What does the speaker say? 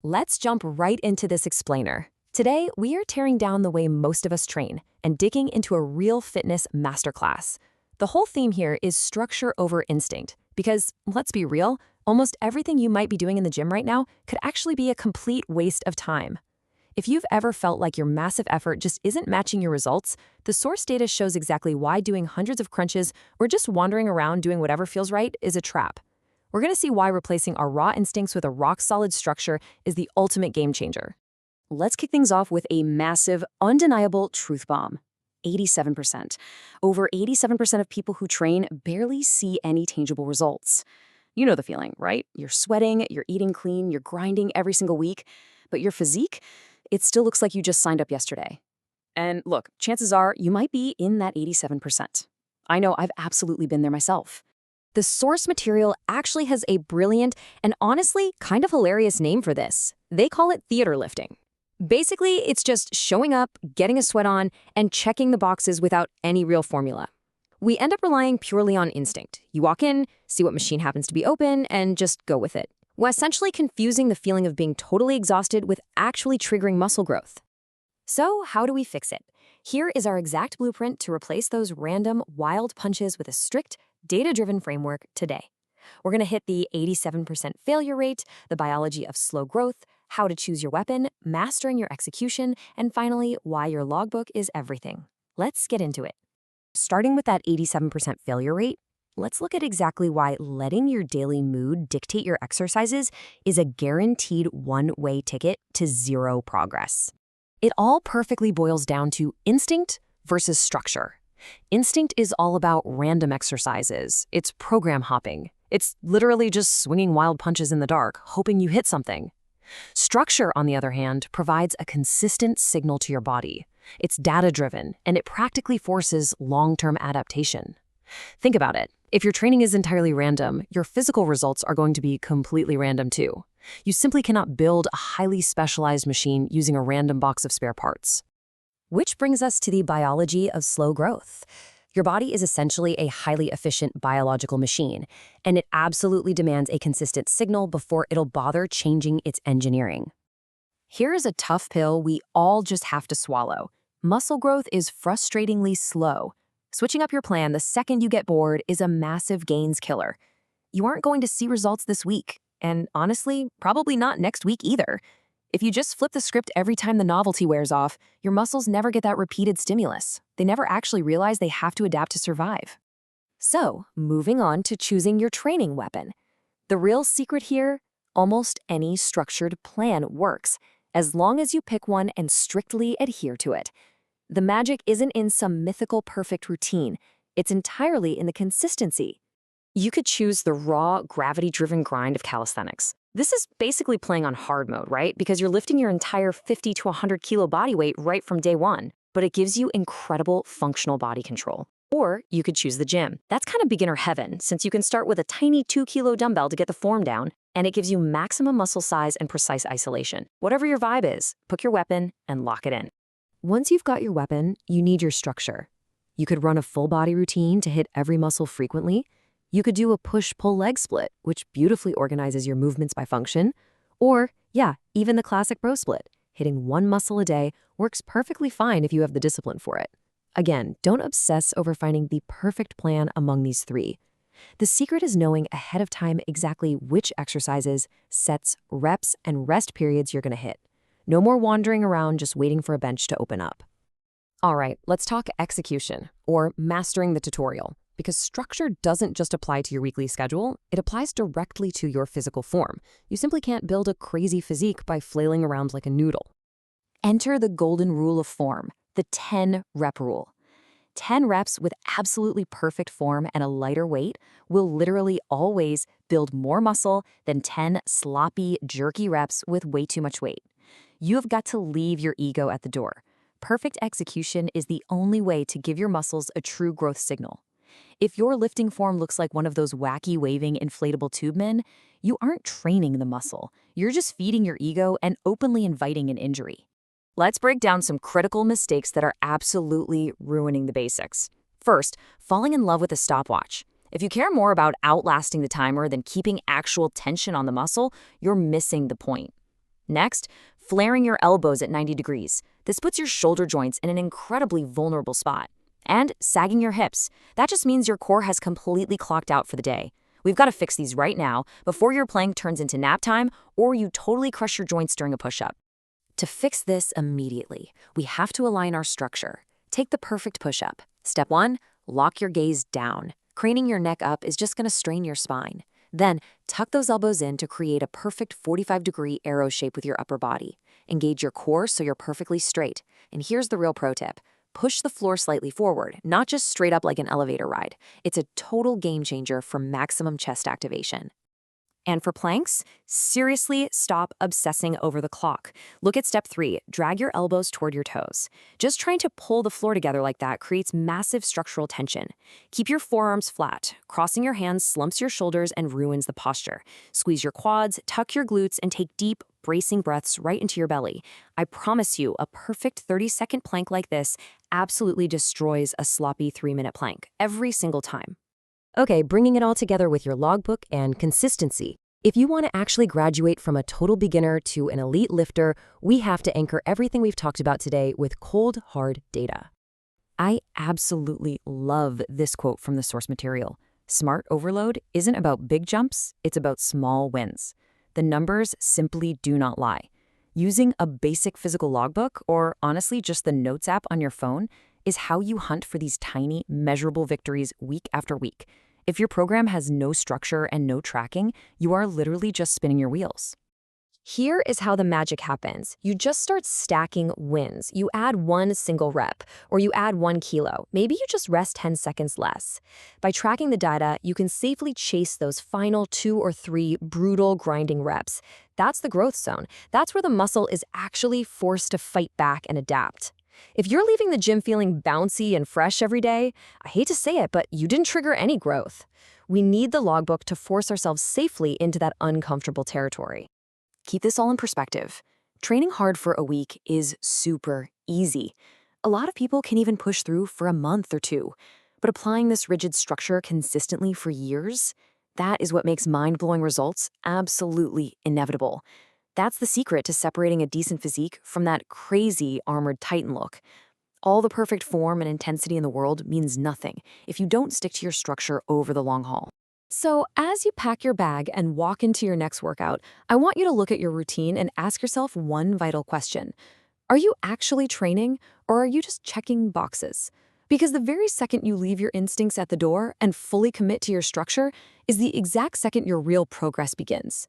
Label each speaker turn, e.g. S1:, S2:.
S1: Let's jump right into this explainer. Today, we are tearing down the way most of us train and digging into a real fitness masterclass. The whole theme here is structure over instinct, because, let's be real, almost everything you might be doing in the gym right now could actually be a complete waste of time. If you've ever felt like your massive effort just isn't matching your results, the source data shows exactly why doing hundreds of crunches or just wandering around doing whatever feels right is a trap. We're going to see why replacing our raw instincts with a rock-solid structure is the ultimate game changer.
S2: Let's kick things off with a massive, undeniable truth bomb. 87%. Over 87% of people who train barely see any tangible results. You know the feeling, right? You're sweating, you're eating clean, you're grinding every single week, but your physique, it still looks like you just signed up yesterday. And look, chances are you might be in that 87%. I know I've absolutely been there myself.
S1: The source material actually has a brilliant and honestly kind of hilarious name for this. They call it theater lifting. Basically, it's just showing up, getting a sweat on, and checking the boxes without any real formula. We end up relying purely on instinct. You walk in, see what machine happens to be open, and just go with it, while essentially confusing the feeling of being totally exhausted with actually triggering muscle growth. So how do we fix it? Here is our exact blueprint to replace those random, wild punches with a strict, data-driven framework today. We're going to hit the 87% failure rate, the biology of slow growth, how to choose your weapon, mastering your execution, and finally, why your logbook is everything. Let's get into it. Starting with that 87% failure rate, let's look at exactly why letting your daily mood dictate your exercises is a guaranteed one-way ticket to zero progress. It all perfectly boils down to instinct versus structure. Instinct is all about random exercises. It's program hopping. It's literally just swinging wild punches in the dark, hoping you hit something. Structure, on the other hand, provides a consistent signal to your body. It's data-driven, and it practically forces long-term adaptation. Think about it. If your training is entirely random, your physical results are going to be completely random too. You simply cannot build a highly specialized machine using a random box of spare parts. Which brings us to the biology of slow growth. Your body is essentially a highly efficient biological machine, and it absolutely demands a consistent signal before it'll bother changing its engineering. Here is a tough pill we all just have to swallow. Muscle growth is frustratingly slow. Switching up your plan the second you get bored is a massive gains killer. You aren't going to see results this week, and honestly, probably not next week either. If you just flip the script every time the novelty wears off, your muscles never get that repeated stimulus. They never actually realize they have to adapt to survive. So, moving on to choosing your training weapon. The real secret here, almost any structured plan works, as long as you pick one and strictly adhere to it. The magic isn't in some mythical perfect routine. It's entirely in the consistency. You could choose the raw, gravity-driven grind of calisthenics. This is basically playing on hard mode, right? Because you're lifting your entire 50 to 100 kilo body weight right from day one, but it gives you incredible functional body control. Or you could choose the gym. That's kind of beginner heaven, since you can start with a tiny 2-kilo dumbbell to get the form down, and it gives you maximum muscle size and precise isolation. Whatever your vibe is, pick your weapon and lock it in. Once you've got your weapon, you need your structure. You could run a full body routine to hit every muscle frequently. You could do a push-pull leg split, which beautifully organizes your movements by function. Or, even the classic bro split. Hitting one muscle a day works perfectly fine if you have the discipline for it. Again, don't obsess over finding the perfect plan among these three. The secret is knowing ahead of time exactly which exercises, sets, reps, and rest periods you're going to hit. No more wandering around just waiting for a bench to open up. All right, let's talk execution, or mastering the tutorial. Because structure doesn't just apply to your weekly schedule, it applies directly to your physical form. You simply can't build a crazy physique by flailing around like a noodle. Enter the golden rule of form, the 10-rep rule. 10 reps with absolutely perfect form and a lighter weight will literally always build more muscle than 10 sloppy, jerky reps with way too much weight. You've got to leave your ego at the door. Perfect execution is the only way to give your muscles a true growth signal. If your lifting form looks like one of those wacky waving inflatable tube men, you aren't training the muscle. You're just feeding your ego and openly inviting an injury. Let's break down some critical mistakes that are absolutely ruining the basics. First, falling in love with a stopwatch. If you care more about outlasting the timer than keeping actual tension on the muscle, you're missing the point. Next, flaring your elbows at 90 degrees. This puts your shoulder joints in an incredibly vulnerable spot. And sagging your hips. That just means your core has completely clocked out for the day. We've got to fix these right now before your plank turns into nap time or you totally crush your joints during a push-up. To fix this immediately, we have to align our structure. Take the perfect push-up. Step 1, lock your gaze down. Craning your neck up is just going to strain your spine. Then, tuck those elbows in to create a perfect 45-degree arrow shape with your upper body. Engage your core so you're perfectly straight. And here's the real pro tip. Push the floor slightly forward, not just straight up like an elevator ride. It's a total game changer for maximum chest activation. And for planks, seriously stop obsessing over the clock. Look at step 3, drag your elbows toward your toes. Just trying to pull the floor together like that creates massive structural tension. Keep your forearms flat. Crossing your hands slumps your shoulders and ruins the posture. Squeeze your quads, tuck your glutes, and take deep, bracing breaths right into your belly. I promise you, a perfect 30-second plank like this absolutely destroys a sloppy 3-minute plank every single time. Okay, bringing it all together with your logbook and consistency. If you want to actually graduate from a total beginner to an elite lifter, we have to anchor everything we've talked about today with cold, hard data. I absolutely love this quote from the source material. Smart overload isn't about big jumps, it's about small wins. The numbers simply do not lie. Using a basic physical logbook, or honestly just the Notes app on your phone, is how you hunt for these tiny, measurable victories week after week. If your program has no structure and no tracking, you are literally just spinning your wheels. Here is how the magic happens. You just start stacking wins. You add one single rep, or you add 1 kilo. Maybe you just rest 10 seconds less. By tracking the data, you can safely chase those final 2 or 3 brutal grinding reps. That's the growth zone. That's where the muscle is actually forced to fight back and adapt. If you're leaving the gym feeling bouncy and fresh every day, I hate to say it, but you didn't trigger any growth. We need the logbook to force ourselves safely into that uncomfortable territory. Keep this all in perspective. Training hard for a week is super easy. A lot of people can even push through for a month or 2. But applying this rigid structure consistently for years, that is what makes mind-blowing results absolutely inevitable. That's the secret to separating a decent physique from that crazy armored titan look. All the perfect form and intensity in the world means nothing if you don't stick to your structure over the long haul. So, as you pack your bag and walk into your next workout, I want you to look at your routine and ask yourself one vital question. Are you actually training, or are you just checking boxes? Because the very second you leave your instincts at the door and fully commit to your structure is the exact second your real progress begins.